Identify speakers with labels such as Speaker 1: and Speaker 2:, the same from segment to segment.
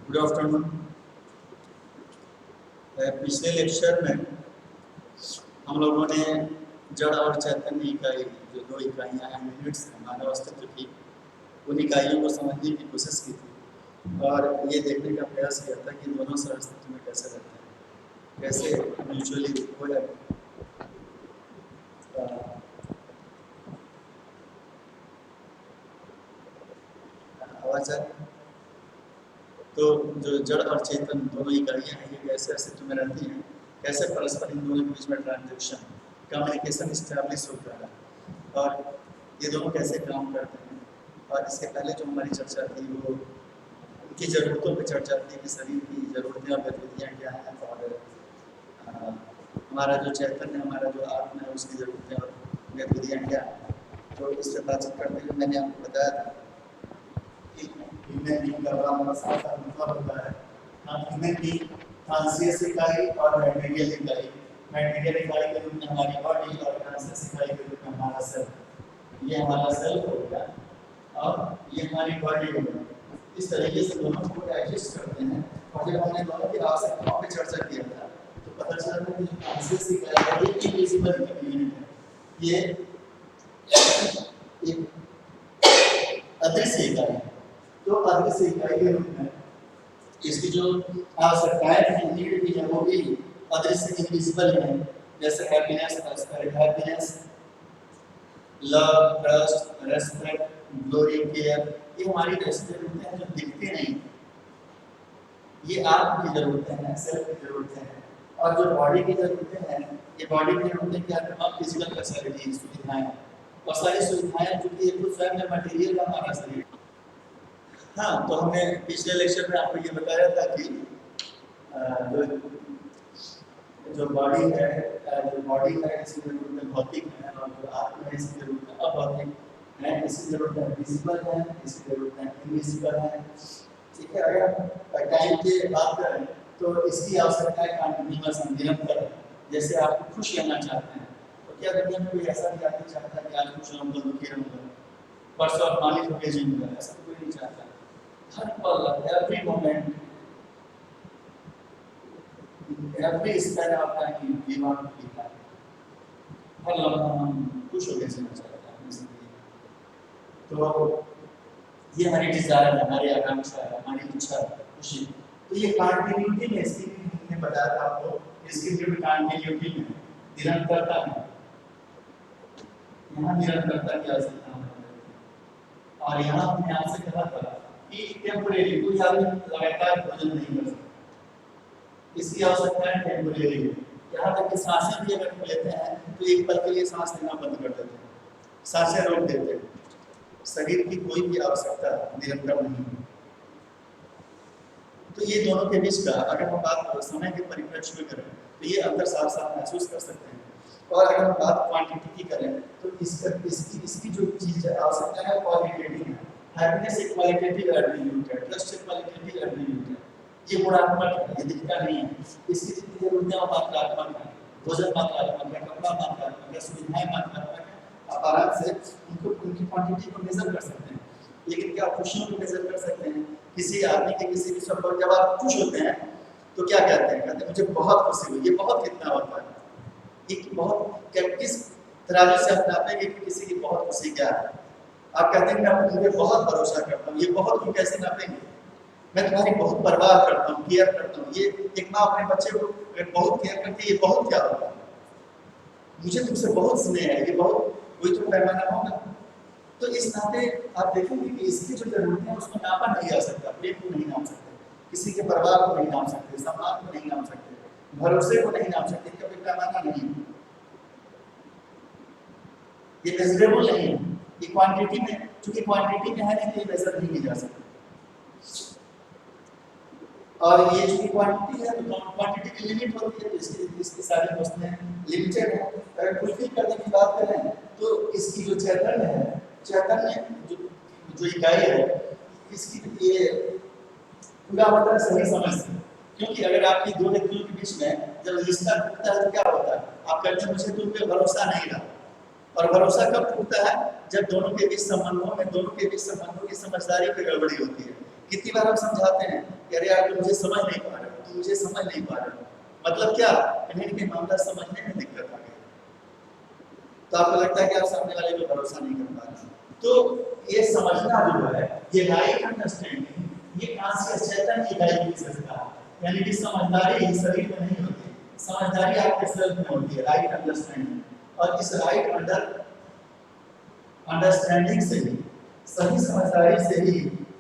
Speaker 1: Good afternoon. पिछले lecture में हम लोगों ने जड़ और चैतन्य इकाई, जो दो इकाइयाँ हैं, यूनिट्स हैं मानव अस्तित्व की, उन इकाइयों को समझने की कोशिश की थी और ये देखने का प्रयास किया था कि दोनों सह अस्तित्व में कैसे रहते हैं, कैसे म्यूचुअली हो आवाज है। तो जो जड़ और चेतन दोनों इकाइयाँ हैं, ये कैसे अस्तित्व में रहती हैं, कैसे परस्पर इन दोनों के बीच में ट्रांजेक्शन कम्युनिकेशन इस्टेब्लिश होता है और ये दोनों कैसे काम करते हैं। और इसके पहले जो हमारी चर्चा थी वो उनकी ज़रूरतों पर चर्चा थी कि शरीर की ज़रूरतें और गतिविधियाँ क्या हैं और हमारा जो चैतन्य, हमारा जो आत्मा है, उसकी ज़रूरतें और गतिविधियाँ क्या हैं। तो इस पर बातचीत करते हुए मैंने आपको बताया था कि मतलब होता है ट्रांसियस इकाई और मैटेरियल इकाई। मैटेरियल इकाई के रूप में हमारी बॉडी और ट्रांसियस इकाई के रूप में हमारा सेल। ये हमारा सेल हो गया और ये हमारी बॉडी हो गई। इस तरीके से दोनों को एडजस्ट करते हैं। और जब हमने दोनों की आवश्यकताओं पर चर्चा किया था तो पता चला था कि जो ट्रांसियस इकाई है ये इनविजिबल यूनिट है, ये एक अदृश्य इकाई है। तो अदृश्य इकाई के रूप में इसकी जो आवश्यकताएं हैं, नीड भी है, वो भी अदृश्य इनविजिबल है। जैसे happiness, love, trust, respect, glory, care, ये हमारी जरूरतें हैं जो दिखती नहीं। ये आत्म की जरूरतें हैं, सेल्फ की जरूरतें हैं। और जो बॉडी की जरूरतें हैं, ये बॉडी की जरूरतें क्या है? तमाम फिजिकल फैसिलिटी, सुविधाएं और सारी सुविधाएं जो कि एक स्वयं में मटेरियल का हमारा शरीर। हाँ, तो हमने पिछले लेक्चर में आपको ये बताया था कि जो बॉडी है, इसकी जरूरतें भौतिक है और जो आत्मा है इसकी जरूरतें अभौतिक है। इसकी जरूरतें विजिबल है, इसकी जरूरतें इनविजिबल है। ठीक है, अगर टाइम की बात करें तो इसकी आवश्यकताएं कंटिन्यूअस निरंतर है। जैसे आप खुश रहना चाहते हैं तो क्या दुनिया में कोई ऐसा भी आदमी चाहता है कि आज खुश रहूँगा, दुखी रहूँगा, परसों अपमानित होकर जीऊँगा? ऐसा कोई नहीं चाहता। हर पल, every moment, every span of time we want to be happy. हर लम्हा हम खुश होकर जीना चाहते हैं अपनी जिंदगी। तो ये हमारी डिजायर है, हमारी आकांक्षा है, हमारी इच्छा है, खुशी। तो ये कंटिन्यूटी में इसकी मैंने बताया था आपको, इसकी जो कंटिन्यूटी में निरंतरता में, यहाँ निरंतरता की आवश्यकता है। और यहाँ हमने आपसे कहा था कि टेम्परेरी कोई आदमी लगातार भोजन नहीं कर सकता, इसकी आवश्यकता है टेम्परेरी। यहाँ तक कि सांसें भी अगर हम लेते हैं तो एक पल के लिए सांस लेना बंद कर देते हैं, सांसें रोक देते हैं। शरीर की कोई भी आवश्यकता निरंतर नहीं है। तो ये दोनों के बीच का अगर हम बात समय के परिप्रेक्ष्य में करें तो ये अंतर साफ साफ महसूस कर सकते हैं। और अगर हम बात क्वांटिटी की करें तो इसकी जो चीज आवश्यकता है क्वालिटेटिव है। हैप्पीनेस एक क्वालिटेटिव एट्रिब्यूट है, ट्रस्ट एक क्वालिटेटिव एट्रिब्यूट है। ये गुणात्मक है, ये दिखता नहीं है। इसकी जितनी जरूरतें मात्रात्मक है, भोजन मात्रात्मक है, कपड़ा मात्रात्मक है, सुविधाएं मात्रात्मक है। आप आराम से उनकी क्वांटिटी को मेजर कर सकते हैं। लेकिन क्या खुशियों को मेजर कर सकते हैं? किसी आदमी के किसी भी सब जब आप खुश होते हैं तो क्या कहते हैं? कहते हैं मुझे बहुत खुशी हुई। ये बहुत कितना होता है? एक बहुत किस तराजू से आप नापेंगे कि किसी की बहुत खुशी क्या है? आप कहते हैं मैं मुझे बहुत भरोसा करता हूँ। ये बहुत को कैसे नापेंगे? मैं तुम्हारी बहुत परवाह करता हूँ, केयर करता हूँ। ये एक माँ अपने बच्चे को बहुत केयर करती है। ये बहुत क्या होता है? मुझे तुमसे बहुत स्नेह है। ये बहुत कोई तो पैमाना होगा। तो इस नाते आप देखेंगे कि इसकी जो जरूरतें हैं उसको नापा नहीं जा सकता। प्रेम को नहीं नाप सकते, किसी के परिवार को नहीं नाप सकते, सम्मान को नहीं नाप सकते, भरोसे को नहीं नाप सकते। इनका कोई पैमाना नहीं है, ये मेजरेबल नहीं है। ये क्वांटिटी में, चूंकि क्वांटिटी में है नहीं तो ये मेजर नहीं की जा सकती। और ये चूंकि क्वांटिटी है तो क्वांटिटी की लिमिट होती है, तो इसकी सारी वस्तुएं लिमिटेड है। अगर फुलफिल करने की बात करें तो इसकी जो चैतन्य है, चैतन्य जो इकाई है, इसकी ये पूरा मतलब सही समझते हैं। क्योंकि अगर आपकी दो व्यक्तियों के बीच में जब रिश्ता टूटता है तो क्या होता है? आप कहते हैं मुझे तुम पे भरोसा नहीं रहा। और भरोसा कब टूटता है? जब दोनों के बीच संबंधों की समझदारी पे गड़बड़ी होती है। कितनी बार हम समझाते हैं कि अरे यार तुम मुझे समझ नहीं पा रहे हो, तुम मुझे समझ नहीं पा रहे हो। मतलब क्या, कहीं ना कहीं मामला समझने में दिक्कत आ गई, तो आपको लगता है कि आप सामने वाले पे भरोसा नहीं कर पा रहे। तो ये समझना जो है, ये राइट अंडरस्टैंडिंग, ये कहां से चेतन की गाइड की सकता है, यानी कि समझदारी शरीर में नहीं होती, समझदारी आपके सेल्फ में होती है, राइट अंडरस्टैंडिंग। और इस राइट अंडरस्टैंडिंग से ही, सही समझदारी से ही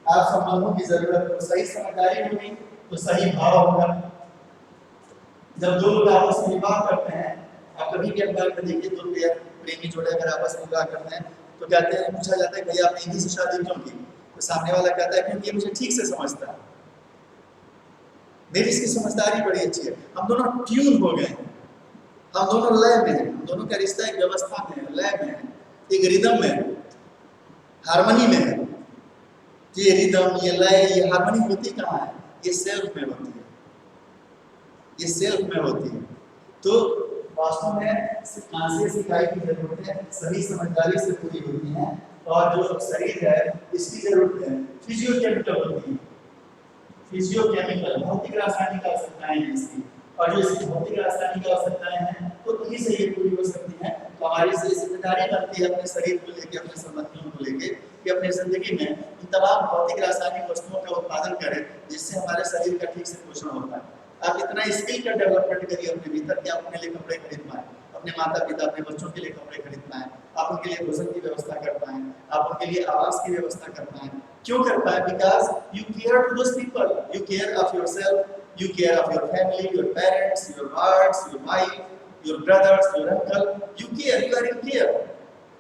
Speaker 1: आप संबंधों की जरूरत को, सही समझदारी होगी तो सही भाव होगा। जब दो लोग आपस में विवाह करते हैं, आप कभी भी अखबार में देखिए, दो प्रेमी जोड़े अगर आपस में विवाह करते हैं तो कहते हैं, पूछा जाता है भैया आपने इन्हीं से शादी क्यों की, तो सामने वाला कहता है क्योंकि ये मुझे ठीक से समझता है, मेरी इसकी समझदारी बड़ी अच्छी है, हम दोनों ट्यून हो गए हैं, हम दोनों लय में हैं, हम दोनों का रिश्ता एक व्यवस्था में है, लय में है, एक रिदम में है, हार्मनी में है। ये रिदम, ये लय, ये हार्मनी होती कहाँ है, ये सेल्फ में होती है, ये सेल्फ में होती है। तो वास्तव में कॉन्शियस इकाई की जरूरतें सही समझदारी से पूरी होती हैं, और जो शरीर है इसकी जरूरतें फिजियोकेमिकल होती हैं, फिजियोकेमिकल भौतिक रासायनिक आवश्यकताएं हैं इसकी, और जो इसकी भौतिक रासायनिक आवश्यकताएं हैं तो इन्हीं से ये पूरी हो सकती हैं। तो हमारी से जिम्मेदारी बनती है अपने शरीर को लेकर, अपने संबंधियों को लेकर, कि अपने जिंदगी में इन तमाम भौतिक रासायनिक वस्तुओं का उत्पादन करें जिससे हमारे शरीर का ठीक से पोषण होता है। आप इतना स्किल का डेवलपमेंट करिए अपने भीतर कि आप अपने लिए कपड़े खरीद पाएं, अपने माता पिता, अपने बच्चों के लिए कपड़े खरीद पाएं, आप उनके लिए भोजन की व्यवस्था कर पाएं, आप उनके लिए आवास की व्यवस्था कर पाएं। क्यों कर पाएं? Because you care to those people, you care of yourself, you care of your family, your parents, your wives, your wife, your brothers, your uncle. You care, you are in care.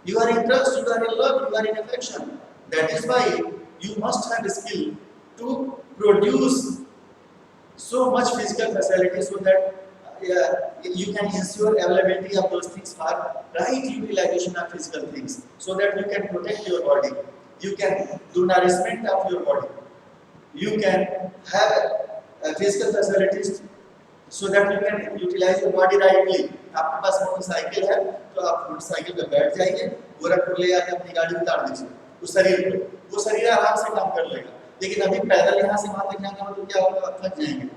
Speaker 1: You are in trust, you are in love, you are in affection. That is why you must have skill to produce so much physical facility so that you can ensure availability of those things for right utilization of physical things, so that you can protect your body, you can do nourishment of your body, you can have physical facilities so that you can utilize your body rightly. आपके पास motorcycle है तो आप motorcycle पे बैठ जाइए, गोरखपुर ले आके अपनी गाड़ी उतार दीजिए उस शरीर पे, वो शरीर आराम से काम कर लेगा। लेकिन अभी पैदल यहाँ से वहाँ तक जाना हो तो क्या होगा, थक जाएंगे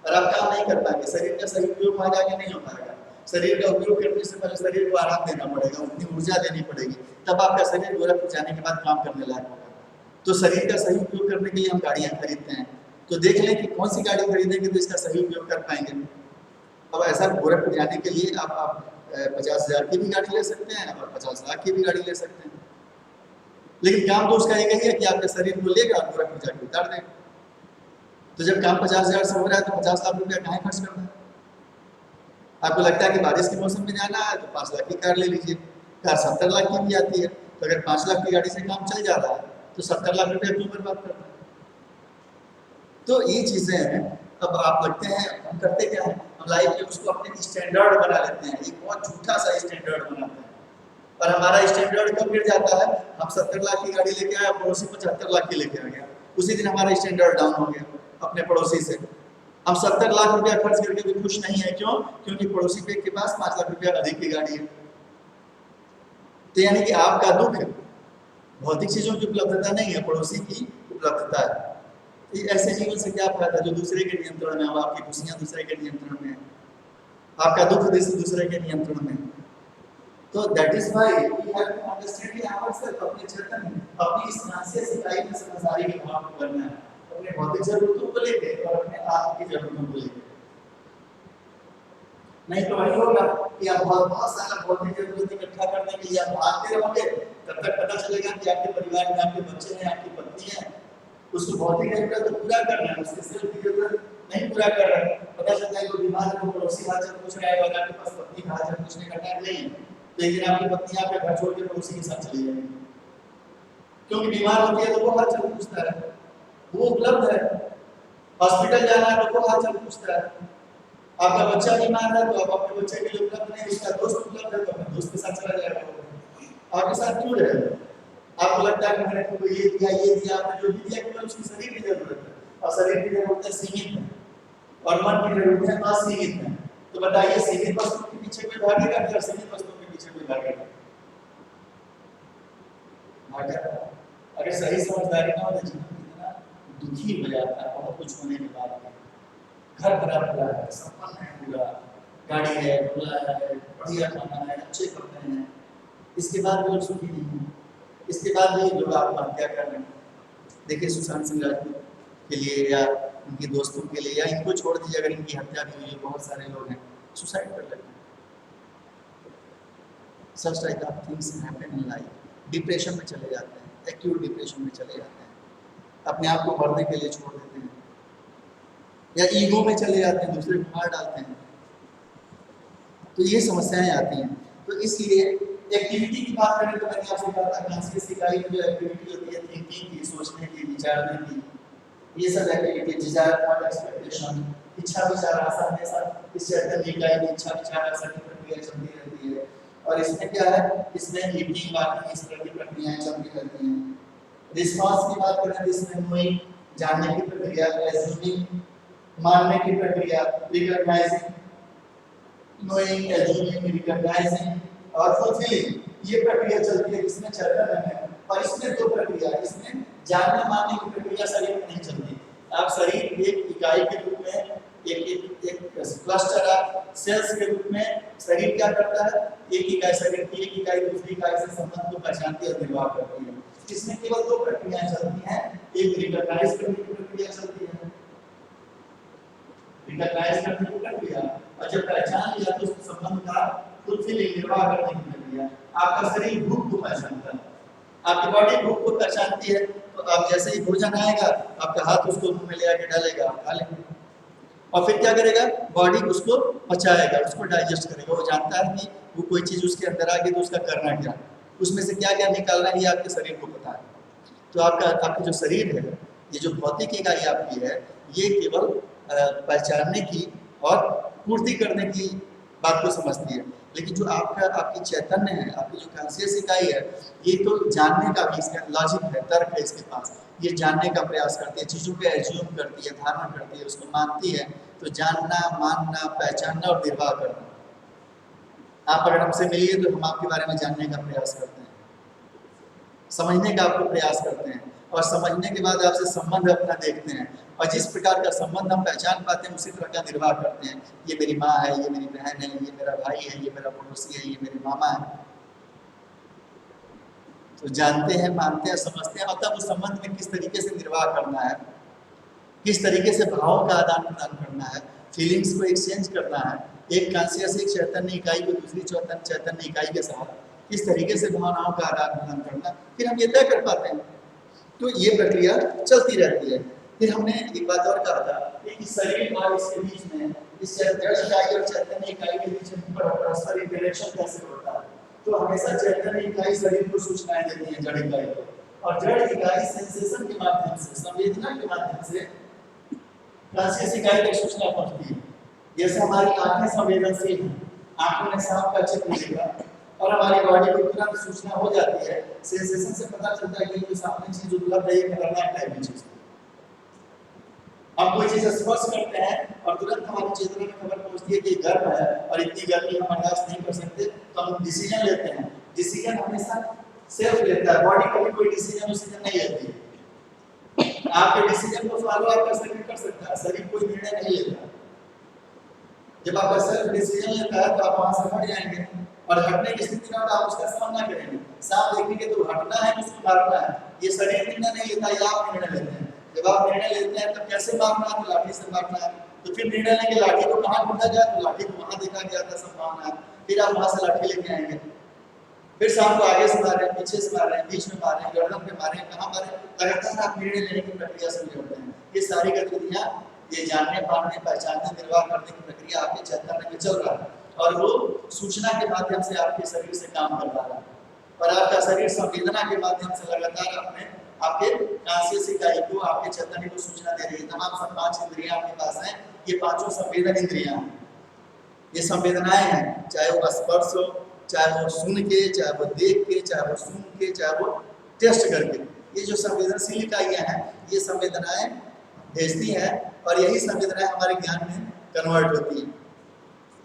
Speaker 1: और आप काम नहीं कर पाएंगे, शरीर का सही उपयोग वहाँ जाके नहीं हो पाएगा। शरीर का उपयोग करने से पहले शरीर को आराम देना पड़ेगा, उतनी ऊर्जा देनी पड़ेगी, तब आपका शरीर गोरखपुर जाने के बाद काम करने लायक होगा। तो शरीर का सही उपयोग करने के लिए हम गाड़ियाँ खरीदते हैं, तो देख लें कि कौन सी गाड़ी खरीदेंगे तो इसका सही उपयोग कर पाएंगे। अब ऐसा गोरखपुर जाने के लिए आप 50,000 की भी गाड़ी ले सकते हैं और 50 लाख की भी गाड़ी ले सकते हैं, लेकिन काम तो उसका एक ही है कि आपके शरीर को लेगा और गोरखपुर जाकर उतार देगा। तो जब काम 50,000 से हो रहा है तो 50 लाख रुपया कहाँ खर्च करना है? आपको लगता है कि बारिश के मौसम में जाना है तो 5 लाख की कार ले लीजिए, कार 70 लाख की भी आती है, तो अगर 5 लाख की गाड़ी से काम चल जा रहा है तो 70 लाख रुपया क्यों बर्बाद करना है? तो ये चीजें हैं। अब आप लगते हैं हम करते क्या है, हम लाइफ में उसको अपने स्टैंडर्ड बना लेते हैं, एक बहुत झूठा सा स्टैंडर्ड बनाते हैं, और हमारा स्टैंडर्ड कब गिर जाता है, हम 70 लाख की गाड़ी लेके आए, पड़ोसी 75 लाख की लेके आ गया, उसी दिन हमारा स्टैंडर्ड डाउन हो गया अपने पड़ोसी से। हम 70 लाख रुपया खर्च करके भी खुश नहीं है, क्यों? क्योंकि पड़ोसी पे के पास 5 लाख रुपया अधिक की गाड़ी है। तो यानी कि आपका दुख भौतिक चीजों की उपलब्धता नहीं है, पड़ोसी की उपलब्धता है। ऐसे जीवन से क्या फायदा जो दूसरे के नियंत्रण में हो, आपकी खुशियां दूसरे के नियंत्रण में है, आपका दुख दूसरे के नियंत्रण में है। तो that is why we have to understand ourselves, अपने चेतन, अपनी इस मानसिक इकाई में समझदारी के भाव को करना है, अपने भौतिक जरूरतों को लेके और अपने आत्म की जरूरतों को लेके। नहीं तो वही होगा कि आप बहुत सारा भौतिक जरूरत इकट्ठा करने के लिए आप भागते रहोगे, तब तक पता चलेगा कि आपके परिवार में आपके बच्चे हैं, आपकी पत्नी है, उसको भौतिक जरूरत तो पूरा करना है, उसकी सिर्फ की जरूरत नहीं पूरा कर रहा है। पता चलता है कि बीमार है, पड़ोसी हालचाल पूछ रहा है, और आपके पास पत्नी हालचाल पूछने का टाइम नहीं है, लेकिन आपकी पत्नी आपके घर छोड़ के पड़ोसी के साथ चली जाएगी, क्योंकि बीमार होती है तो वो हालचाल पूछता है, वो उपलब्ध है। हॉस्पिटल जाना है तो वो हालचाल पूछता है। आपका बच्चा बीमार है तो आप अपने बच्चे के लिए उपलब्ध नहीं, उसका दोस्त उपलब्ध है तो अपने दोस्त के साथ चला जाएगा। आपके साथ क्यों रहेगा? आपको लगता है कि मैंने तुमको ये दिया, आपने जो भी दिया केवल उसकी शरीर की जरूरत है, और शरीर की जरूरतें सीमित है और मन की जरूरतें असीमित है। तो बताइए, सीमित वस्तु के पीछे कोई भागेगा या असीमित वस्तु के पीछे कोई भागेगा? अगर सही समझदारी ना हो तो जीवन कितना दुखी हो जाता है बहुत कुछ होने के बाद। घर भरा भरा है, संपन्न है पूरा, गाड़ी है, बंगला है, बढ़िया खाना है, अच्छे कपड़े हैं, इसके बाद भी लोग सुखी नहीं हैं, इसके बाद भी लोग आत्महत्या कर रहे हैं। देखिए सुशांत सिंह राजपूत के लिए या उनके दोस्तों के लिए या इनको छोड़ दीजिए, अगर इनकी हत्या भी हुई है, बहुत सारे लोग हैं सुसाइड कर लेते हैं। Such type of things happen in life. Depression में चले जाते हैं, एक्यूट डिप्रेशन में चले जाते हैं, अपने आप को मरने के लिए छोड़ देते हैं, या ईगो में चले जाते हैं, दूसरे को मार डालते हैं। तो ये समस्याएं आती हैं। तो इसलिए एक्टिविटी की बात करें तो मैंने आपसे कहा था कॉन्शियस इकाई में जो एक्टिविटी होती है थिंकिंग की, सोचने की, विचारने की, ये सब एक्टिविटी डिजायर थॉट एक्सपेक्टेशन, इच्छा विचार आशा हमेशा इस चैतन्य इकाई में इच्छा विचार आशा की प्रक्रिया चलती रहती है। और इसमें क्या है, इसमें ईटिंग बाकी इस तरह की प्रक्रियाएं चलती रहती हैं। रिस्पांस की बात करें तो इसमें नोइंग जानने की प्रक्रिया, एज्यूमिंग मानने की प्रक्रिया, रिकॉग्नाइजिंग नोइंग, एज्यूमिंग, रिकॉग्नाइजिंग और फुलफिलिंग ये प्रक्रिया चलती है। इसमें चैतन्य है। और इसमें दो प्रक्रिया, इसमें जानने मानने की प्रक्रिया शरीर में नहीं चलती। आप शरीर एक इकाई के रूप में एक क्लस्टर ऑफ सेल्स के रूप में शरीर क्या करता है, एक इकाई शरीर की एक इकाई दूसरी इकाई से संबंध को पहचानती और निर्वाह करती है। इसमें केवल दो प्रक्रियाएं चलती हैं, एक रिकॉग्नाइज करने की प्रक्रिया चलती है, रिकॉग्नाइज करने की प्रक्रिया, और जब पहचान लिया तो उस संबंध का फुलफिलिंग निर्वाह करने की प्रक्रिया। आपका शरीर भूख को पहचानता है, आपकी बॉडी भूख को पहचानती है, तो आप जैसे ही भोजन आएगा आपका हाथ उसको मुंह में ले आके डालेगा, आप खा लेंगे, और फिर क्या करेगा, बॉडी उसको पचाएगा, उसको डाइजेस्ट करेगा। वो जानता है कि वो कोई चीज़ उसके अंदर आ गई तो उसका करना क्या, उसमें से क्या क्या निकालना है, ये आपके शरीर को पता है। तो आपका जो शरीर है, ये जो भौतिक इकाई आपकी है, ये केवल पहचानने की और पूर्ति करने की बात को समझती है। लेकिन जो आपकी चैतन्य है, आपकी जो कॉन्शियस इकाई है, ये तो जानने का भी इसका लॉजिक है, तर्क है इसके पास, ये जानने का प्रयास करती है, चीज़ों पे एज्यूम करती है, धारणा करती है, उसको मानती है। तो जानना, मानना, पहचानना और निर्वाह करना। आप अगर हमसे मिलिए तो हम आपके बारे में जानने का प्रयास करते हैं, समझने का आपको प्रयास करते हैं, और समझने के बाद आपसे संबंध अपना देखते हैं, और जिस प्रकार का संबंध हम पहचान पाते हैं उसी तरह का निर्वाह करते हैं। ये मेरी माँ है, ये मेरी बहन है, ये मेरा भाई है, ये मेरा पड़ोसी है, ये मेरे मामा है। तो जानते हैं, मानते हैं, समझते हैं, और तब उस संबंध में किस तरीके से निर्वाह करना है, किस तरीके से भावों का आदान प्रदान करना है, फीलिंग्स को एक्सचेंज करना है, एक कॉन्शियस एक चैतन्य इकाई को दूसरी चैतन्य इकाई के साथ किस तरीके से भावनाओं का आदान प्रदान करना, फिर हम ये तय कर पाते हैं। तो ये प्रक्रिया चलती रहती है। फिर हमने एक बात और कहा था कि शरीर और इसके बीच में, इस जड़ इकाई और चैतन्य इकाई के बीच में परस्पर इंटरेक्शन कैसे होता है। तो हमेशा चैतन्य इकाई शरीर को सूचनाएं देती है जड़ इकाई को, और जड़ इकाई सेंसेशन के माध्यम से, संवेदना के माध्यम से कॉन्शियस इकाई की सूचना पहुंचती है। जैसे हमारी आंखें संवेदनशील हैं, आंखों में सांप का चित्र दिखा और हमारी बॉडी को तुरंत सूचना हो जाती है, सेंसेशन से पता चलता है कि जो सामने चीज उपलब्ध है, ये खतरनाक टाइप की चीज है। हम कोई चीज स्पर्श करते हैं और तुरंत हमारी चेतना में खबर पहुंचती है कि गर्म है और इतनी गर्मी हम बर्दाश्त नहीं कर सकते, तो हम डिसीजन लेते हैं। डिसीजन हमेशा सेल्फ लेता है, बॉडी कभी कोई डिसीजन नहीं लेती है। आपके डिसीजन को फॉलो आपका शरीर कर सकता है, शरीर कोई निर्णय नहीं लेता। जब आपका सेल्फ डिसीजन लेता है तो आप वहां से हट जाएंगे, और हटने की स्थिति में आप उसका सामना करेंगे। सांप देखेंगे तो हटना है, उसको मारना है, ये शरीर निर्णय नहीं लेता, ये आप निर्णय लेते हैं। जब आप निर्णय लेते हैं तो कैसे मारना है, तो लाठी से मारना है। तो फिर निर्णय लेंगे लाठी को कहाँ ढूंढा जाए, तो लाठी को वहां देखा गया था संभावना है, फिर आप वहां से लाठी लेके आएंगे। फिर सांप को आगे से मारे, पीछे से मारे, बीच में मारे, गर्दन पे मारे, कहाँ मारे, लगातार आप निर्णय लेने की प्रक्रिया से गुजरते हैं। ये सारी गतिविधियां, ये जानने, मानने, पहचानने, निर्वाह करने की प्रक्रिया आपके चैतन्य में चल रहा है, और वो सूचना के माध्यम से आपके शरीर से काम कर रहा है। और आपका शरीर संवेदना के माध्यम से लगातार अपने आपके कॉन्शियस इकाई को, आपके चैतन्य को सूचना दे रही है। तमाम सब 5 इंद्रियां आपके पास हैं, ये पांचों संवेदन इंद्रियां हैं, ये संवेदनाएं हैं, चाहे वो स्पर्श हो, चाहे वो सुन के, चाहे वो देख के, चाहे वो सुन के, चाहे वो टेस्ट करके। ये जो संवेदनशील इकाइयां हैं, ये संवेदनाएं भेजती हैं, और यही संवेदनाएं हमारे ज्ञान में कन्वर्ट होती हैं।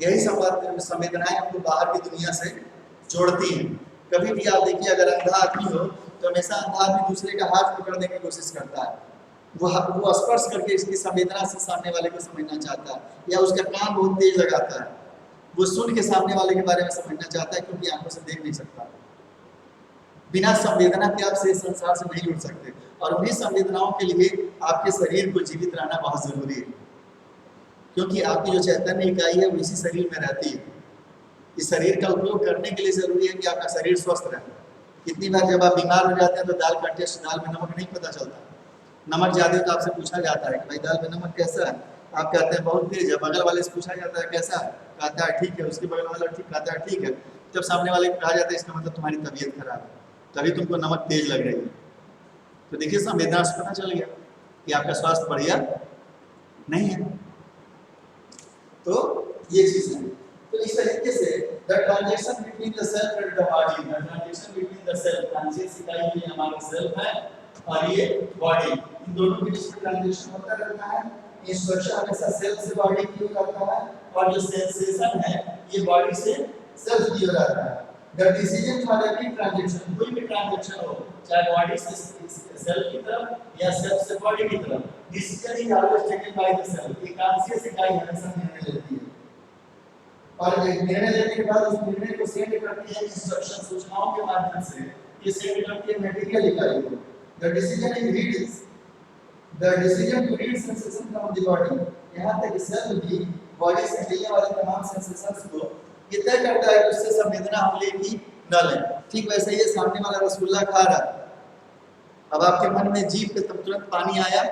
Speaker 1: यही संवेदनाएं हमको बाहर की दुनिया से जोड़ती हैं। कभी भी आप देखिए, अगर अंधा आदमी हो तो हमेशा अंधा आदमी दूसरे का हाथ पकड़ने की कोशिश करता है, वो स्पर्श करके इसकी संवेदना से सामने वाले को समझना चाहता है, या उसका कान बहुत तेज लगाता है, वो सुन के सामने वाले के बारे में समझना चाहता है, क्योंकि आंखों से देख नहीं सकता। बिना संवेदना के आप से संसार से नहीं जुड़ सकते, और उन्हीं संवेदनाओं के लिए आपके शरीर को जीवित रहना बहुत जरूरी है, क्योंकि आपकी जो चैतन्य इकाई है वो इसी शरीर में रहती है। इस शरीर का उपयोग करने के लिए जरूरी है कि आपका शरीर स्वस्थ रहे। कितनी बार जब आप बीमार हो जाते हैं तो दाल का टेस्ट, दाल में नमक नहीं पता चलता, नमक ज्यादा तो आपसे पूछा जाता है कि भाई दाल में नमक कैसा है, आप कहते हैं बहुत तेज है, बगल वाले से पूछा जाता है कैसा है, कहता है ठीक है, उसके बगल वाला ठीक कहता है ठीक है, जब सामने वाले को कहा जाता है इसका मतलब तुम्हारी तबीयत खराब है, तभी तुमको नमक तेज लग रही है। तो देखिए संवेदना से पता चल गया कि आपका स्वास्थ्य बढ़िया नहीं है। तो ये चीज है। तो इस तरीके से the transaction between the self and the body, the transaction between the self, conscious इकाई ये हमारा सेल्फ है और ये बॉडी, इन दोनों के बीच में ट्रांजैक्शन होता रहता है। इंस्ट्रक्शन हमेशा सेल्फ से बॉडी की ओर जाता है, और जो सेंसेशन है ये बॉडी से सेल्फ की ओर आता है। The decision for every transaction, कोई भी ट्रांजैक्शन हो, चाहे बॉडी से सेल्फ की तरफ या सेल्फ से बॉडी की तरफ, decision is always taken by the self. ये कॉन्शियस इकाई हमेशा निर्णय लेती है, और निर्णय लेने के बाद उस निर्णय को सेंड करती है इंस्ट्रक्शन, सूचनाओं के माध्यम से ये सेंड करती है मटेरियल इकाई को। The decision is reads, the decision to read sensation from the body, यहां तक सेल्फ भी बॉडी से मिलने वाले तमाम सेंसेशंस को ये तय करता है कि उससे संवेदना हम ले कि न लें। ठीक वैसे ही सामने वाला रसगुल्ला खा रहा है, अब आपके मन में जीभ पे तुरंत पानी आया,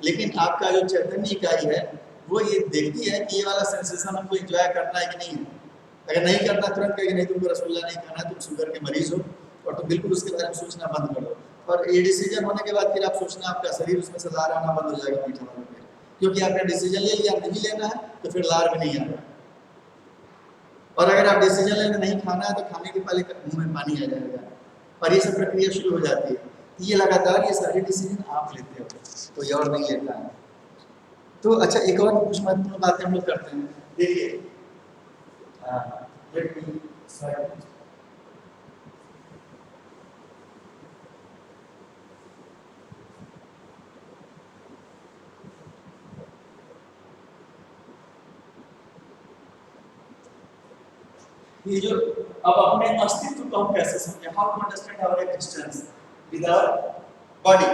Speaker 1: लेकिन आपका जो चैतन्य इकाई है वो ये देखती है कि ये वाला सेंसेशन हमको एंजॉय करना है कि नहीं है। अगर नहीं करना तुरंत कहेगी नहीं तुमको रसगुल्ला नहीं खाना, तुम शुगर के मरीज हो, और तुम बिल्कुल उसके बारे में सोचना बंद कर दो। और ये डिसीजन होने के बाद फिर आप सोचना, आपका शरीर उसमें से लार आना बंद हो जाएगा मीठा वाले पे, क्योंकि आपने डिसीजन ले लिया नहीं लेना है, तो फिर लार भी नहीं आएगा। और अगर आप डिसीजन लेना नहीं खाना है तो खाने के पहले मुंह में पानी आ जाएगा, और ये सब प्रक्रिया शुरू हो जाती है। ये लगातार ये सारे डिसीजन आप लेते हो, तो ये और नहीं लेता है। तो अच्छा, एक और कुछ महत्वपूर्ण बातें हम लोग करते हैं। देखिए ये जो अब अपने अस्तित्व को हम कैसे समझें, how to understand our existence with our body,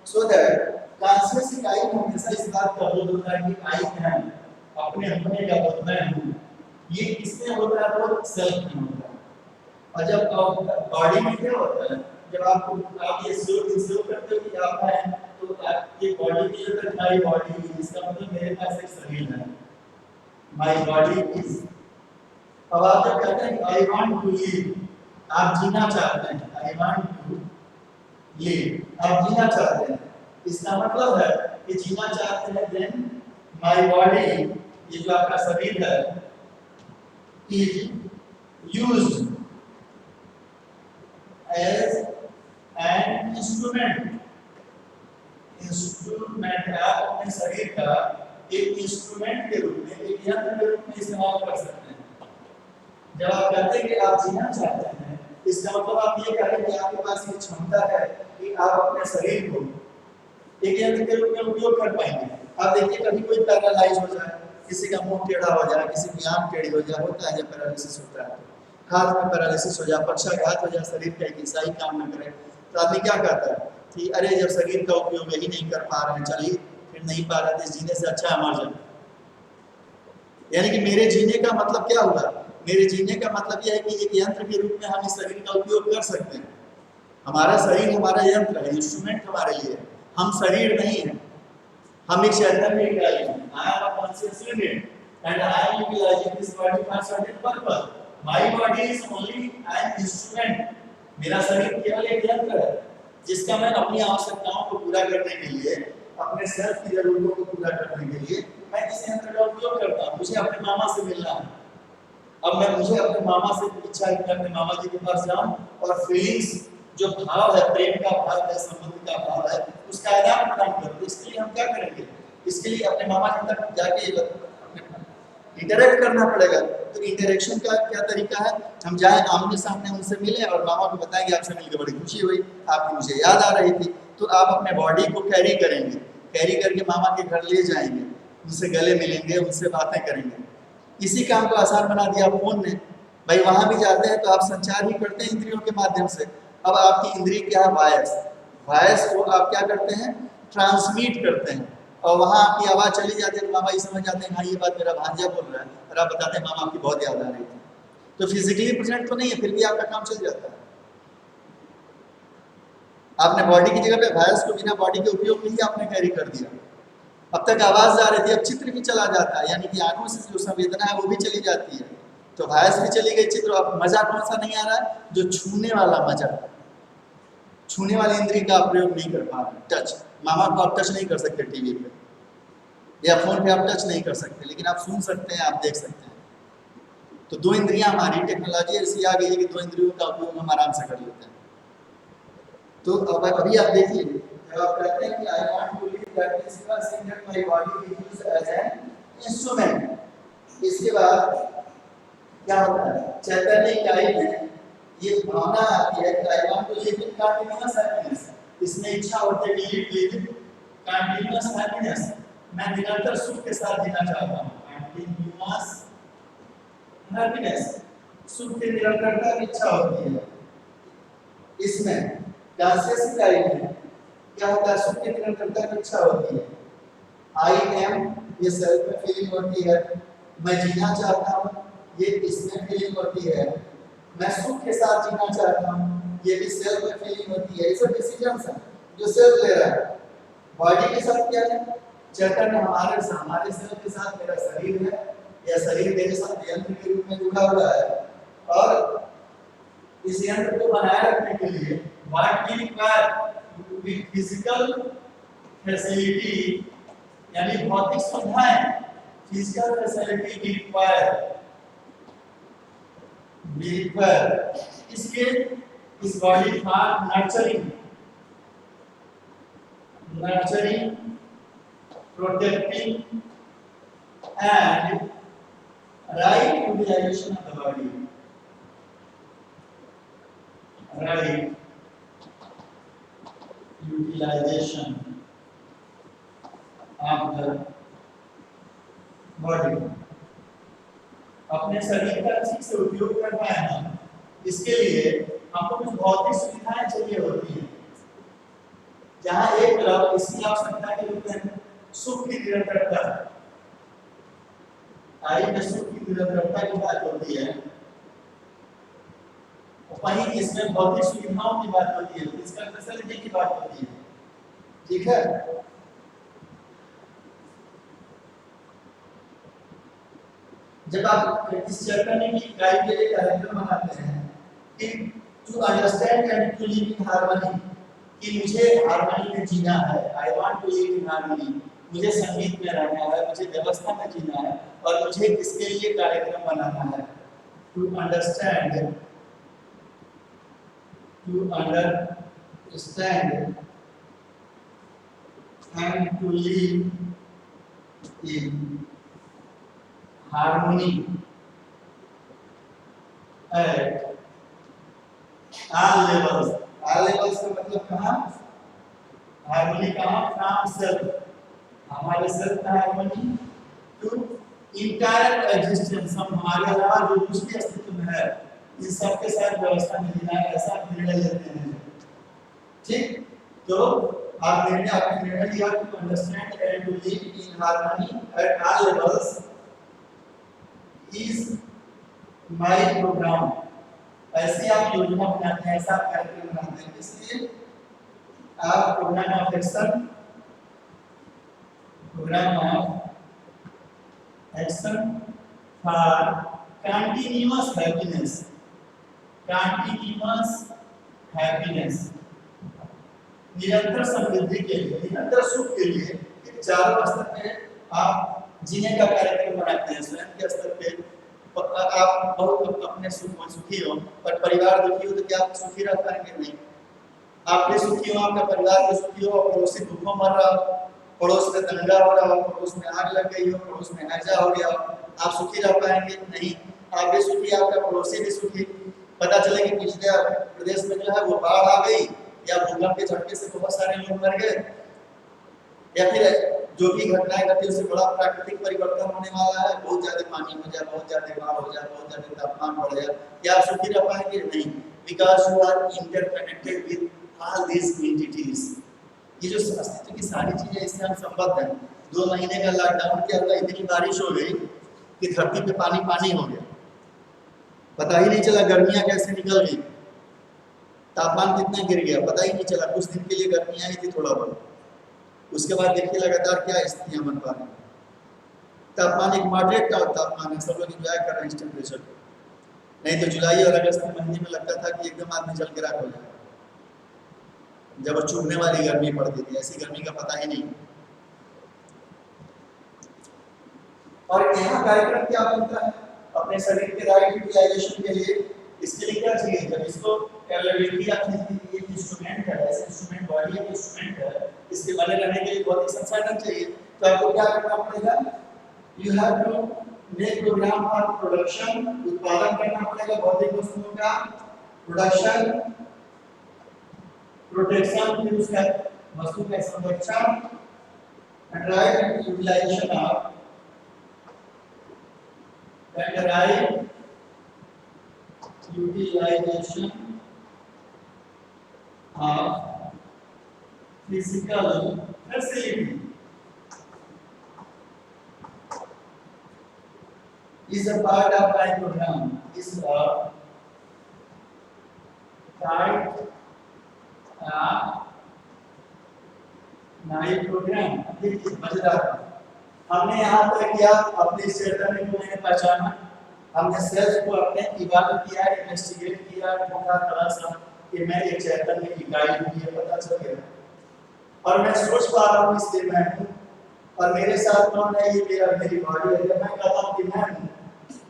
Speaker 1: so that conscious इकाई में हमेशा इस बात का बोध होता है कि आई एम, अपने होने का बोध मैं हूँ। ये किसमें होता है? वो सेल्फ में होता है। और जब बॉडी में क्या होता है, जब आप ये सोच करते हो कि आप हैं, तो आपकी बॉडी की जो माई बॉडी, इसका मतलब मेरे पास एक शरीर है, माई बॉडी इज। अब आप जब कहते हैं आई वांट टू लिव, आप जीना चाहते हैं, आई वांट टू लिव, आप जीना चाहते हैं, इसका मतलब है कि जीना चाहते हैं। देन माय बॉडी, ये जो आपका शरीर है, is used as an instrument. Instrument है, आप अपने शरीर का एक इंस्ट्रूमेंट के रूप में, एक यंत्र के रूप में इस्तेमाल कर सकते हैं। जब आप कहते हैं कि आप जीना चाहते हैं, इसका मतलब आप ये कह रहे हैं कि आपके पास ये क्षमता है कि आप अपने शरीर को एक यंत्र के रूप में उपयोग कर पाएंगे। आप देखिए कभी कोई पैरालाइज हो जाए, किसी का मुंह टेढ़ा हो जाए, किसी की आंख टेढ़ी हो जाए, होता है जब पैरालिसिस होता है, हाथ में पैरालिसिस हो जाए, पक्षाघात हो जाए, शरीर का एक हिस्सा ही काम न करे, तो आदमी क्या कहता है कि अरे जब शरीर का उपयोग ही नहीं कर पा रहे हैं, चलिए फिर नहीं पा रहे थे, जीने से अच्छा मर जाए। यानी कि मेरे जीने का मतलब क्या हुआ? मेरे जीने का मतलब यह है कि एक यंत्र के रूप में हम इस शरीर का उपयोग कर सकते हैं। हमारा शरीर हमारा यंत्र है, इंस्ट्रूमेंट हमारे लिए है, हम शरीर नहीं है, हम एक चैतन्य इकाई हैं। I am a conscious unit and I am utilizing this body for certain purpose. My body is only an instrument. मेरा शरीर केवल एक यंत्र है जिसका मैं अपनी आवश्यकताओं को पूरा करने के लिए, अपने सेल्फ की जरूरतों को पूरा करने के लिए मैं इस यंत्र का उपयोग करता हूँ। मुझे अपने मामा से मिलना है, अब मुझे अपने मामा से इच्छा है कि अपने मामा जी के पास जाऊं और फीलिंग्स, जो भाव है, प्रेम का भाव है, संबंध का भाव है, उसका आदान प्रदान करो। इसके लिए हम क्या करेंगे? इसके लिए अपने मामा जी तक जाके इंटरेक्ट करना पड़ेगा। तो इंटरेक्शन का क्या तरीका है? हम जाए आमने सामने उनसे मिले और मामा को बताएंगे आपसे मिलकर बड़ी खुशी हुई, आपकी मुझे याद आ रही थी। तो आप अपने बॉडी को कैरी करेंगे, कैरी करके मामा के घर ले जाएंगे, उनसे गले मिलेंगे, उनसे बातें करेंगे। इसी काम को आसान बना दिया फोन ने। भाई वहां भी जाते हैं तो आप संचार ही करते हैं इंद्रियों के माध्यम से। अब आपकी इंद्रिय क्या है? वॉयस। वॉयस को आप क्या करते हैं? ट्रांसमिट करते हैं, और वहां आपकी आवाज चली जाती है तो मामा ये समझ जाते हैं हाँ ये बात मेरा भांजा बोल रहा है, और आप बताते हैं मामा आपकी बहुत याद आ रही थी। तो फिजिकली प्रेजेंट तो नहीं है, फिर भी आपका काम चल जाता है। आपने बॉडी की जगह पे वॉयस को बिना बॉडी के उपयोग में ही आपने कैरी कर दिया। अब तक आवाज जा रही थी, अब चित्र भी चला जाता है, यानी कि आंखों से जो संवेदना है वो भी चली जाती है, तो वॉयस भी चली गई, चित्र। अब मजा कौन सा नहीं आ रहा है? जो छूने वाला मजा, छूने वाली इंद्रिय का आप प्रयोग नहीं कर पा रहे। टच, मामा को आप टच नहीं कर सकते टीवी पे या फोन पे, आप टच नहीं कर सकते, लेकिन आप सुन सकते हैं, आप देख सकते हैं। तो दो इंद्रियां हमारी, टेक्नोलॉजी ऐसी आ गई है कि दो इंद्रियों का उपयोग हम आराम से कर लेते हैं। तो अब अभी आप देखिए, जब आप कहते हैं कि I want to live that means you are saying that my body is used as an instrument. इसके बाद क्या होता है? चैतन्य इकाई में ये भावना आती है कि I want to live in continuous happiness. इसमें इच्छा होती है कि लिव इन कंटीन्यूअस हैप्पीनेस, मैं निरंतर सुख के साथ जीना चाहता हूं। कंटीन्यूअस हैप्पीनेस, सुख की निरंतरता की इच्छा होती है। इसमें कॉन्शियस इकाई में क्या होता है? सुख की निरंतरता की इच्छा होती है। आई एम, ये सेल्फ में फीलिंग होती है। मैं जीना चाहता हूँ, ये इसमें फीलिंग होती है। मैं सुख के साथ जीना चाहता हूँ, ये भी सेल्फ में फीलिंग होती है। ये सब डिसीजंस हैं जो सेल्फ ले रहा है। बॉडी के साथ क्या है? चैतन्य हमारे सेल्फ के साथ मेरा शरीर है, या शरीर मेरे साथ यंत्र के रूप में जुड़ा हुआ है, और इस यंत्र को बनाए रखने के लिए what we require physical facility, यानी भौतिक सुविधाएं, फिजिकल फैसिलिटी वी रिक्वायर इसके इस body for nurturing protecting and right utilization of the body, right utilization of the body। अपने शरीर का ठीक से उपयोग कर पाए हम, इसके लिए हमको कुछ भौतिक सुविधाएं चाहिए होती हैं, जहां एक तरफ इसकी आवश्यकता के रूप में सुख की निरंतरता, आई में सुख की निरंतरता की बात होती है, वहीं इसमें भौतिक सुविधाओं की बात होती है, फिजिकल फैसिलिटी की बात होती है। ठीक है? जब आप इस चैतन्य की इकाई के लिए कार्यक्रम बनाते हैं कि to understand and to live in harmony, कि मुझे हार्मनी में जीना है, I want to live in harmony, मुझे संगीत में रहना है, मुझे व्यवस्था में जीना है, और मुझे इसके लिए कार्यक्रम बनाना है। To understand and to live in harmony at all levels. All levels का मतलब कहाँ? हार्मनी कहाँ? फ्रॉम सेल्फ, हमारे सेल्फ का हार्मनी टू इंटायर एग्जिस्टेंस, हम हमारे अलावा जो कुछ भी अस्तित्व में है इन सब के साथ व्यवस्था में जीना है, ऐसा निर्णय लेते हैं। ठीक? तो आप निर्णय लिया to understand and to live in harmony at all levels is my program. ऐसे आप योजना बनाते हैं, ऐसा आप कार्यक्रम बनाते हैं, इसलिए आप program of action for continuous happiness, निरंतर समृद्धि के लिए, निरंतर सुख के लिए, चारों स्तर पे आप जीने का कार्यक्रम बनाते हैं। स्वयं के स्तर पे आप बहुत अपने सुखी हो, पर परिवार दुखी हो तो क्या आप सुखी रह पाएंगे? नहीं। आप भी सुखी हो, आपका परिवार भी सुखी हो, पड़ोसी भूखों मर रहा हो, पड़ोस में दंगा हो रहा हो, पड़ोस में आग लग गई हो, पड़ोस में हैजा हो गया हो, आप सुखी रह पाएंगे? नहीं। आप भी सुखी, आपका पड़ोसी भी सुखी। पता चले कि पिछले प्रदेश में जो है वो बाढ़ आ गई या भूकंप के झटके से बहुत सारे लोग मर गए, या फिर जो भी घटनाएं घटी उससे बड़ा प्राकृतिक परिवर्तन होने वाला है, बहुत ज्यादा पानी हो जाए, बहुत ज्यादा बाढ़ हो जाए, बहुत ज्यादा तापमान बढ़ जाए, क्या आप सुखी रह पाएंगे? नहीं, because you are interconnected with all these entities. ये जो अस्तित्व की सारी चीजें इससे हम संबद्ध हैं। 2 महीने का लॉकडाउन क्या हुआ, इतनी बारिश हो गई कि धरती पे पानी पानी हो गया, पता ही नहीं चला गर्मियां कैसे निकल गई, तापमान कितना गिर गया पता ही नहीं चला। कुछ दिन के लिए गर्मी आई थी थोड़ा बहुत, उसके बाद देखिए लगातार क्या स्थितियां बन पा रही। तापमान एक मॉडरेट का तापमान है, सब लोग एंजॉय कर रहे हैं इस टेम्परेचर को, नहीं तो जुलाई और अगस्त के महीने में लगता था कि एकदम आदमी जल के राख हो जाएगा, जब वो चुभने वाली गर्मी पड़ती थी, ऐसी गर्मी का पता ही नहीं। और यहाँ कार्यक्रम क्या बनता है अपने शरीर के राइट यूटिलाइजेशन के लिए, इसके लिए क्या चाहिए? जब इसको कैलोरी एक इंस्ट्रूमेंट है, ऐसे इंस्ट्रूमेंट बॉडी एक इंस्ट्रूमेंट है, इसके बने रहने के लिए भौतिक संसाधन चाहिए। तो आपको क्या करना पड़ेगा? You have to make program for production, उत्पादन करना पड़ेगा भौतिक वस्तुओं का, प्रोडक्शन, प्रोटेक्शन, फिर उसका वस्तु का संरक्षण, and right utilization of utilization of physical facility is a part of my program. Is a part of my program. देखिए मजेदार, हमने यहाँ तक किया, अपने चैतन्य को मैंने पहचाना, हमने सेल्फ को अपने इवैल्यूएट किया, इन्वेस्टिगेट किया, ढूंढा तलाशा कि मैं एक चैतन्य इकाई हूँ, ये पता चल गया। और मैं सोच पा रहा हूँ इसलिए मैं हूँ, और मेरे साथ कौन है? ये मेरी बॉडी है। जब मैं कहता हूँ कि मैं हूँ,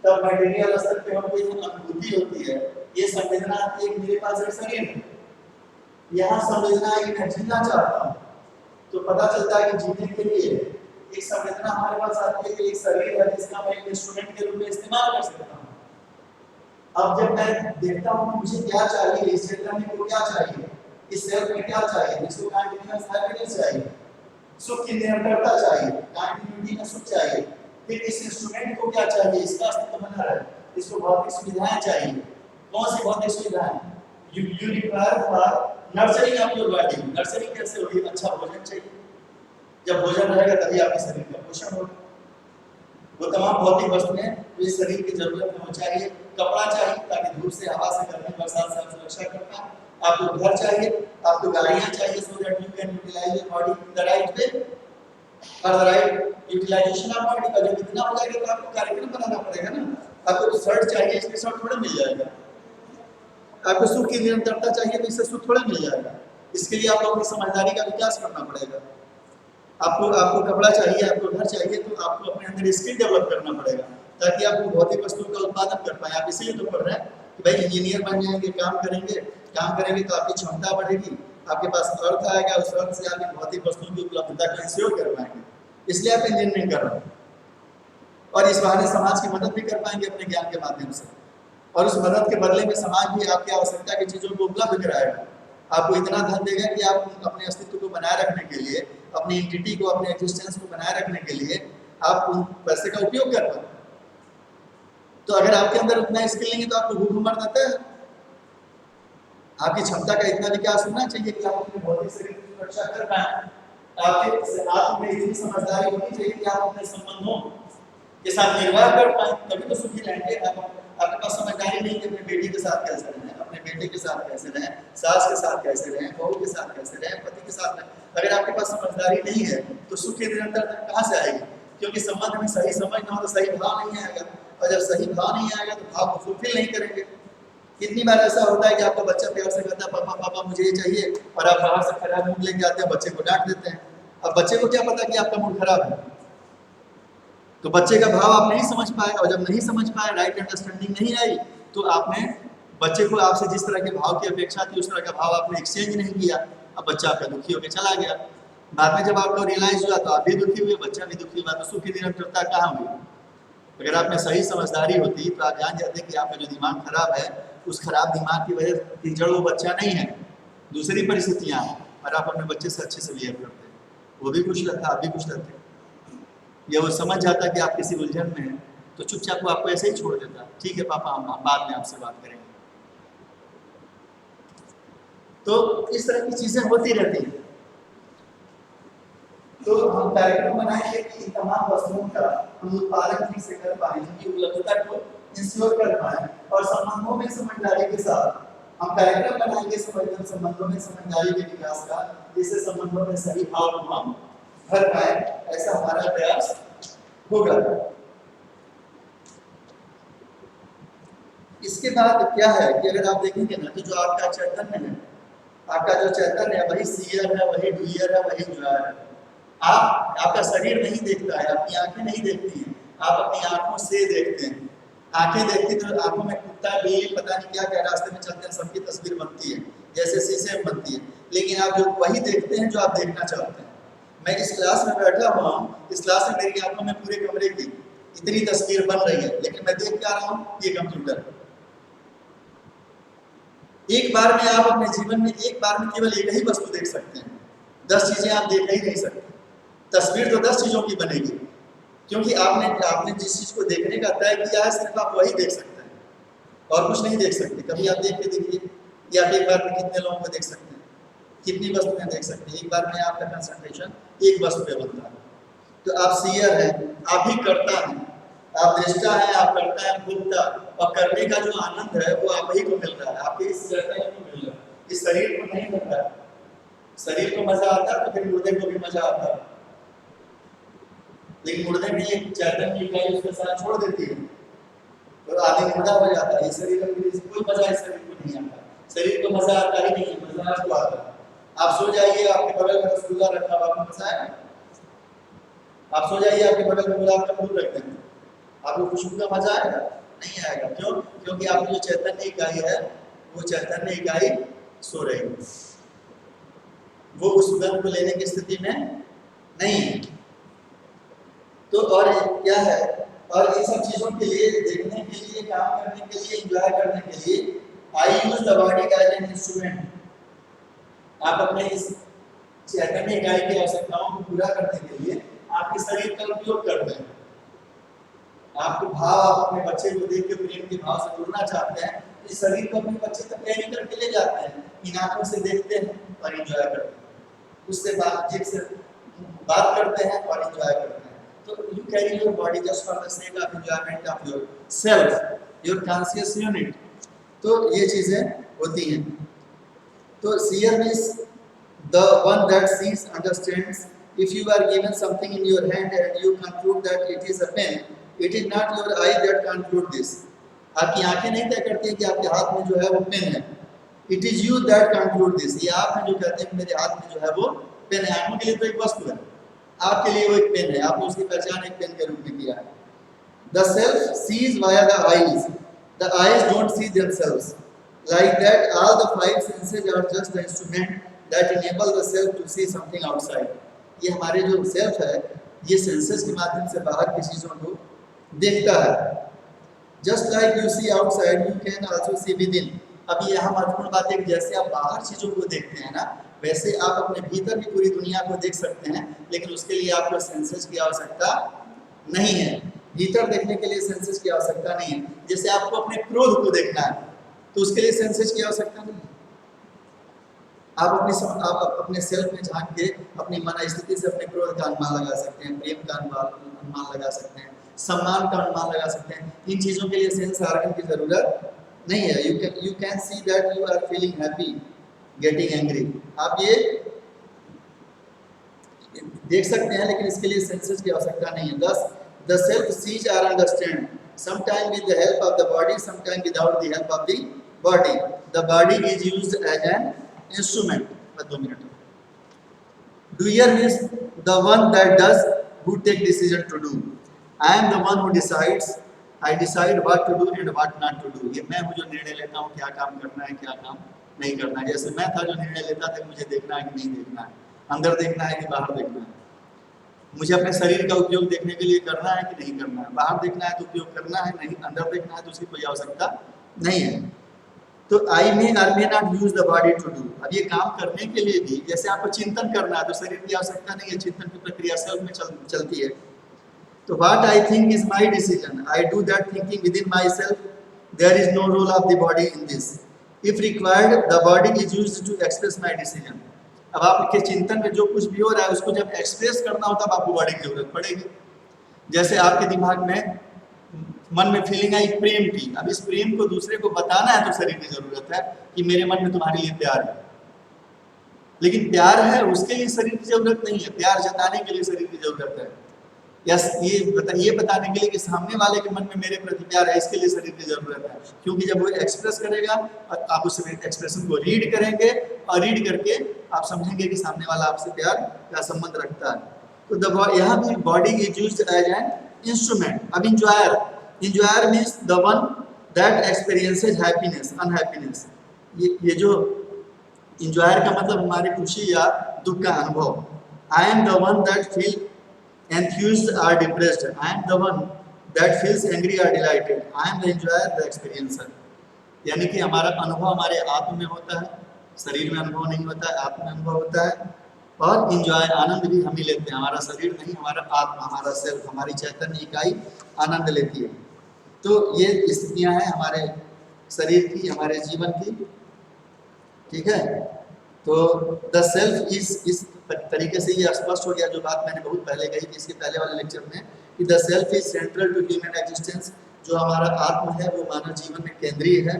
Speaker 1: तब मटेरियल स्तर पे हमको ये अनुभूति होती है, ये संवेदना आती है कि मेरे पास एक शरीर है। यहाँ संवेदना है कि मैं जीना चाहता हूँ, तो पता चलता है कि जीने के लिए एक संवेदना हमारे पास आती है कि एक शरीर है जिसका मैं एक इंस्ट्रूमेंट के रूप में इस्तेमाल कर सकता हूँ। अब जब मैं देखता हूँ कि मुझे क्या चाहिए, इस चैतन्य को क्या चाहिए, इस सेल्फ में क्या चाहिए, इसको कंटीन्यूअस हैप्पीनेस चाहिए, सुख की निरंतरता चाहिए, कंटिन्यूटी में सुख चाहिए। फिर इस इंस्ट्रूमेंट को क्या चाहिए? इसका अस्तित्व बना रहे, इसको भौतिक सुविधाएं चाहिए। कौन सी भौतिक सुविधाएं? You require for nurturing of your body. Nurturing कैसे होगी? अच्छा भोजन चाहिए, जब भोजन रहेगा तभी आपके शरीर का पोषण होगा। वो तमाम भौतिक वस्तुएं जो इस शरीर की जरूरत है वो चाहिए। कपड़ा चाहिए ताकि धूप से, हवा से, गर्मी बरसात से आप सुरक्षा कर पाए। आपको घर चाहिए, आपको गाड़ियां चाहिए, so that you can utilize your body in the right way, for the right utilization of body. का जब इतना हो जाएगा तो आपको कार्यक्रम बनाना पड़ेगा ना। आपको रिसर्च चाहिए, इसमें सब थोड़ा मिल जाएगा। आपको सुख की निरंतरता चाहिए, तो इससे सुख थोड़ा मिल जाएगा। इसके लिए आप लोगों की समझदारी का विकास करना पड़ेगा। आपको कपड़ा चाहिए, आपको घर चाहिए, तो आपको अपने अंदर स्किल डेवलप करना पड़ेगा ताकि आप भौतिक वस्तुओं का उत्पादन कर पाए। आप इसीलिए तो पढ़ रहे हैं कि भाई इंजीनियर बन जाएंगे, काम करेंगे तो आपकी क्षमता बढ़ेगी, आपके पास अर्थ आएगा, उस अर्थ से आप भौतिक वस्तुओं की उपलब्धता का इंश्योर कर पाएंगे। इसलिए आप इंजीनियरिंग कर रहे हैं, और इस बहाने समाज की मदद भी कर पाएंगे अपने ज्ञान के माध्यम से, और उस मदद के बदले में समाज भी आपकी आवश्यकता की चीज़ों को उपलब्ध कराएगा। आपको इतना धन देगा कि आप अपने अस्तित्व को बनाए रखने के लिए, अपनी एंटिटी को, अपने एग्जिस्टेंस को बनाए रखने के लिए आप उन पैसे का उपयोग कर पाए। तो अगर आपके अंदर उतना स्किल नहीं है तो आपको भूख मर जाता है। आपकी क्षमता का इतना विकास होना चाहिए कि आप अपने भौतिक शरीर की सुरक्षा कर पाए। आप में इतनी समझदारी होनी चाहिए कि आप अपने संबंधों के साथ निर्वाह कर पाए, तभी तो सुखी रहेंगे। आपके पास समझदारी नहीं है अपने बेटी के साथ कैसे रहें, अपने बेटे के साथ कैसे रहें, सास के साथ कैसे रहें, बहू के साथ कैसे रहें, पति के साथ रहें। अगर आपके पास समझदारी नहीं है तो सुख की निरंतरता कहाँ से आएगी? क्योंकि संबंध में सही समझ ना हो तो सही भाव नहीं आएगा, और जब सही भाव नहीं आएगा तो भाव को फुलफिल नहीं करेंगे। कितनी बार ऐसा होता है कि आपका बच्चा प्यार से कहता है पापा पापा मुझे ये चाहिए, और आप बाहर से खराब मूड लेके आते हैं, बच्चे को डांट देते हैं। अब बच्चे को क्या पता कि आपका मूड खराब है? तो बच्चे का भाव आप नहीं समझ पाए, और जब नहीं समझ पाए, राइट अंडरस्टैंडिंग नहीं आई, तो आपने बच्चे को आपसे जिस तरह के भाव की अपेक्षा थी उस तरह का भाव आपने एक्सचेंज नहीं किया। अब बच्चा आपका दुखी होकर चला गया। बाद में जब आपको रियलाइज हुआ तो आप भी दुखी हुए, बच्चा भी दुखी हुआ, तो सुख की निरंतरता कहाँ हुई? अगर आप में सही समझदारी होती तो आप जान जाते कि आपका जो दिमाग खराब है, उस खराब दिमाग की वजह की जड़ वो बच्चा नहीं है, दूसरी परिस्थितियाँ हैं, और आप अपने बच्चे से अच्छे से बिहेव करते हैं। वो भी खुश रहता, आप भी खुश रहते। या वो समझ जाता कि आप किसी उलझन में हैं तो चुपचाप वो आपको ऐसे ही छोड़ देता, ठीक है पापा हम बाद में आपसे बात करेंगे। तो इस तरह की चीजें होती रहती हैं। तो हम कार्यक्रम बनाएंगे कि इन तमाम वस्तुओं का हम उत्पादन ठीक से कर पाए, इनकी उपलब्धता को इंश्योर कर पाए, और संबंधों में समझदारी के साथ हम कार्यक्रम बनाएंगे संबंधों में समझदारी के विकास का, जिससे संबंधों में सही भाव को हम भर पाए, ऐसा हमारा प्रयास होगा। इसके बाद क्या है कि अगर आप देखेंगे ना तो जो आपका चैतन्य है, आपका जो चैतन्य है वही सीयर है, वही डूयर है, वही ज्वार है। आपका शरीर नहीं देखता है, आपकी आंखें नहीं देखती हैं, आप अपनी आंखों से देखते हैं। आंखें देखती तो आंखों में कुत्ता बिल्ली पता नहीं क्या क्या रास्ते में चलते हैं, सबकी तस्वीर बनती है जैसे शीशे में बनती है, लेकिन आप जो वही देखते हैं जो आप देखना चाहते हैं। मैं इस क्लास में बैठा हुआ हूँ, इस क्लास में मेरी आंखों में पूरे कमरे की इतनी तस्वीर बन रही है, लेकिन मैं देख क्या रहा हूँ, ये कंप्यूटर। एक बार में आप अपने जीवन में एक बार में केवल एक ही वस्तु देख सकते हैं, 10 चीजें आप देख ही नहीं सकते। तस्वीर तो 10 चीजों की बनेगी, क्योंकि आपने जिस चीज को देखने का तय किया है सिर्फ आप वही देख सकते हैं और कुछ नहीं देख सकते। कभी आप देख के देखिए कि आप एक बार में कितने लोगों को देख सकते हैं, कितनी वस्तुएं देख सकते हैं। एक बार में आपका कंसंट्रेशन एक वस्तु पे बनता है। तो आप सीयर हैं, आप ही करता हैं, आप दृष्टा हैं, आप करता है भोक्ता, और करने का जो आनंद है वो आप ही को मिल रहा है, आपके इस चैतन्य को मिल रहा है, इस शरीर को नहीं मिल रहा है। शरीर को मजा आता है तो फिर मुर्दे को भी मजा आता है, लेकिन मुर्दे में एक चैतन्य इकाई उसके साथ छोड़ देती है तो आदमी मुर्दा हो जाता है। इस शरीर में कोई मजा इस शरीर को नहीं आता, शरीर को मजा आता ही नहीं है, मजा आपको आता है। आप सो जाइए, आपके बगल में रसगुल्ला रखा हुआ, आपको मजा आएगा? आप सो जाइए, आपके बगल में गुलाब का फूल रखते हैं, आपको खुशबू का मजा आएगा? नहीं आएगा। क्यों? क्योंकि आपकी जो चैतन्य इकाई है वो चैतन्य इकाई सो रही है, वो उस सुगंध को लेने की स्थिति में नहीं है। तो और क्या है, और इन सब चीजों के लिए, देखने के लिए, काम करने के लिए, एंजॉय करने के लिए I use the body as an instrument. आप अपने इस चैतन्य इकाई की आवश्यकताओं को पूरा करने के लिए आपके शरीर का उपयोग करते हैं। आपके भाव, आप अपने बच्चे को देख के प्रेम के भाव से जुड़ना चाहते हैं, इस शरीर को अपने बच्चे तक कैरी करके ले जाते हैं, इन आंखों से देखते हैं और एंजॉय करते हैं, उससे बातचीत से बात करते हैं और एंजॉय करते हैं। तो you carry your body just for the sake of enjoyment of your self, your conscious unit. तो ये चीजें होती हैं। तो seer means the one that sees, understands. If you are given something in your hand and you conclude that it is a pen, it is not your eye that conclude this. आपकी आंखें नहीं तय करती हैं कि आपके हाथ में जो है वो पेन है। It is you that conclude this. ये आप हैं जो कहते हैं मेरे हाथ में जो है वो पेन है। आंखों के लिए तो एक वस्तु है, आपके लिए वो एक पेन है, आपने उसकी पहचान एक पेन के रूप में किया है। The self sees via the eyes. The eyes don't see themselves. Like that, all the five senses are just the instrument that enable the self to see something outside. ये हमारे जो सेल्फ है ये सेंसेस के माध्यम से बाहर की चीजों को देखता है। Just like you see outside, you can also see within. अब ये यहाँ महत्वपूर्ण बात है कि जैसे आप बाहर चीजों को देखते हैं ना, वैसे आप अपने भीतर भी पूरी दुनिया को देख सकते हैं, लेकिन उसके लिए आपको सेंसेस की आवश्यकता नहीं है। भीतर देखने के लिए सेंसेस की आवश्यकता नहीं है। जैसे आपको अपने क्रोध को देखना है तो उसके लिए सेंसेस की आवश्यकता नहीं है। आप अपने सेल्फ में झांक के अपनी मन स्थिति से अपने क्रोध का अनुमान लगा सकते हैं, प्रेम का अनुमान लगा सकते हैं, सम्मान का अनुमान लगा सकते हैं। इन चीजों के लिए सेंस ऑर्गन की जरूरत नहीं है। You can see that you are feeling happy, getting angry. आप ये देख सकते हैं, लेकिन इसके लिए सेंसेस की आवश्यकता नहीं है। Thus, the self sees or understand, sometimes with the help of the body, sometimes without the help of the body. The body is used as an instrument. 2 minutes. Doer means the one that does, who take decision to do. I am the one who decides. I decide what to do and what not to do. ये मैं हूँ जो निर्णय लेता हूँ क्या काम करना है क्या काम नहीं करना है। जैसे मैं था जो निर्णय लेता था मुझे देखना है कि नहीं देखना है, अंदर देखना है कि बाहर देखना है, मुझे अपने शरीर का उपयोग देखने के लिए करना है कि नहीं करना है, बाहर देखना है तो उपयोग करना है, नहीं अंदर देखना है तो उसकी कोई आवश्यकता नहीं है। तो आई मे और may not use the body to do. अब ये काम करने के लिए भी जैसे आपको चिंतन करना है तो शरीर की आवश्यकता नहीं है, चिंतन की प्रक्रिया सेल्फ में चलती है। तो what I think is my decision, I do that thinking within my self, there is no role of the body in this, if required the body is used to express my decision. अब आपके चिंतन में जो कुछ भी हो रहा है उसको जब एक्सप्रेस करना होता है आपको बॉडी की जरूरत पड़ेगी। जैसे आपके दिमाग में मन में फीलिंग आई प्रेम की, अब इस प्रेम को दूसरे को बताना है तो शरीर की जरूरत है कि मेरे मन में तुम्हारे लिए प्यार है, लेकिन प्यार है उसके लिए शरीर की जरूरत नहीं है, प्यार जताने के लिए शरीर की जरूरत है। यस, ये बताने के लिए कि सामने वाले के मन में मेरे प्रति प्यार है, इसके लिए शरीर की जरूरत है। क्योंकि जब वो एक्सप्रेस करेगा और आप उस एक्सप्रेशन को रीड करेंगे और रीड करके आप समझेंगे कि सामने वाला आपसे प्यार का संबंध रखता है। तो यहाँ भी body is used as an instrument. अब enjoyer means the one that experiences happiness unhappiness. ये जो इंजॉयर का मतलब हमारी खुशी या दुख का अनुभव। I am the one that feel enthused or depressed, I am the one that feels angry or delighted, I am the enjoyer, the experiencer। यानी कि हमारा अनुभव हमारे आत्म में होता है, शरीर में अनुभव नहीं होता है, आत्म में अनुभव होता है। और इंजॉय आनंद भी हम ही लेते हैं, हमारा शरीर नहीं, हमारा आत्मा, हमारा सेल्फ, हमारी चैतन्य इकाई आनंद लेती है। तो ये स्थितियां हैं हमारे शरीर की, हमारे जीवन की, ठीक है। तो द सेल्फ इस तरीके से ये स्पष्ट हो गया जो बात मैंने बहुत पहले कही थी इसके पहले वाले लेक्चर में, कि the self is central to human existence. जो हमारा आत्म है वो मानव जीवन में केंद्रीय है।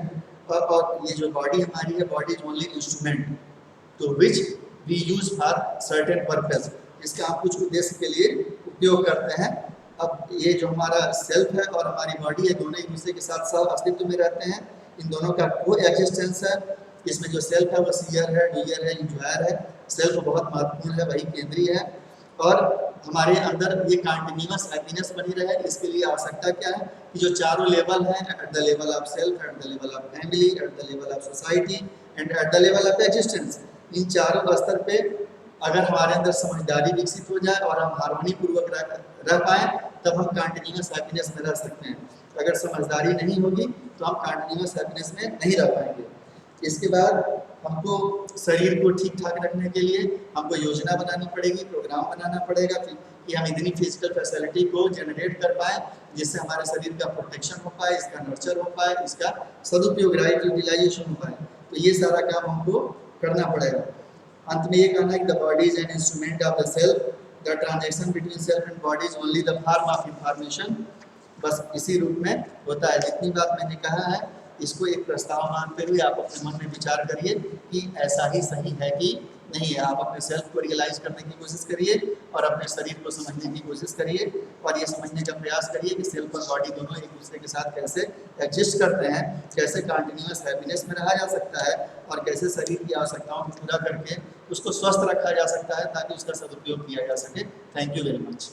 Speaker 1: और ये जो बॉडी हमारी है, body is only instrument to which we use for certain purpose, इसका हम कुछ उद्देश्य के लिए उपयोग करते हैं। अब ये जो हमारा सेल्फ है और हमारी बॉडी है, दोनों एक दूसरे के साथ सह अस्तित्व में रहते हैं, इन दोनों का को एक्जिस्टेंस है। इसमें जो सेल्फ है वो सीयर है, डूयर है, इंजॉयर है। सेल्फ बहुत महत्वपूर्ण है, वही केंद्रीय है। और हमारे अंदर ये कंटिन्यूअस हैप्पीनेस बनी रहे, इसके लिए आवश्यकता क्या है कि जो चारों लेवल हैं, at the level of self, at the level of family, at the level of society and at the level of existence, इन चारों स्तर पे अगर हमारे अंदर समझदारी विकसित हो जाए और हम हार्मनी पूर्वक रह पाए तब हम कंटिन्यूअस हैप्पीनेस में रह सकते हैं। अगर समझदारी नहीं होगी तो हम कंटिन्यूअस हैप्पीनेस में नहीं रह पाएंगे। इसके बाद हमको शरीर को ठीक ठाक रखने के लिए हमको योजना बनानी पड़ेगी, प्रोग्राम बनाना पड़ेगा कि हम इतनी फिजिकल फैसिलिटी को जनरेट कर पाए जिससे हमारे शरीर का प्रोटेक्शन हो पाए, इसका नर्चर हो पाए, इसका सदुपयोग, राइट यूटिलाइजेशन हो पाए। तो ये सारा काम हमको करना पड़ेगा। अंत में ये कहना है कि the body is an instrument of the self, the transaction between self and body is only the form of information. बस इसी रूप में होता है। जितनी बात मैंने कहा है इसको एक प्रस्ताव मानते हुए आप अपने मन में विचार करिए कि ऐसा ही सही है कि नहीं है। आप अपने सेल्फ को रियलाइज करने की कोशिश करिए और अपने शरीर को समझने की कोशिश करिए और ये समझने का प्रयास करिए कि सेल्फ और बॉडी दोनों एक दूसरे के साथ कैसे एग्जिस्ट करते हैं, कैसे कंटिन्यूअस हैप्पीनेस में रहा जा सकता है और कैसे शरीर की आवश्यकताओं को पूरा करके उसको स्वस्थ रखा जा सकता है ताकि उसका सदुपयोग किया जा सके। Thank you very much.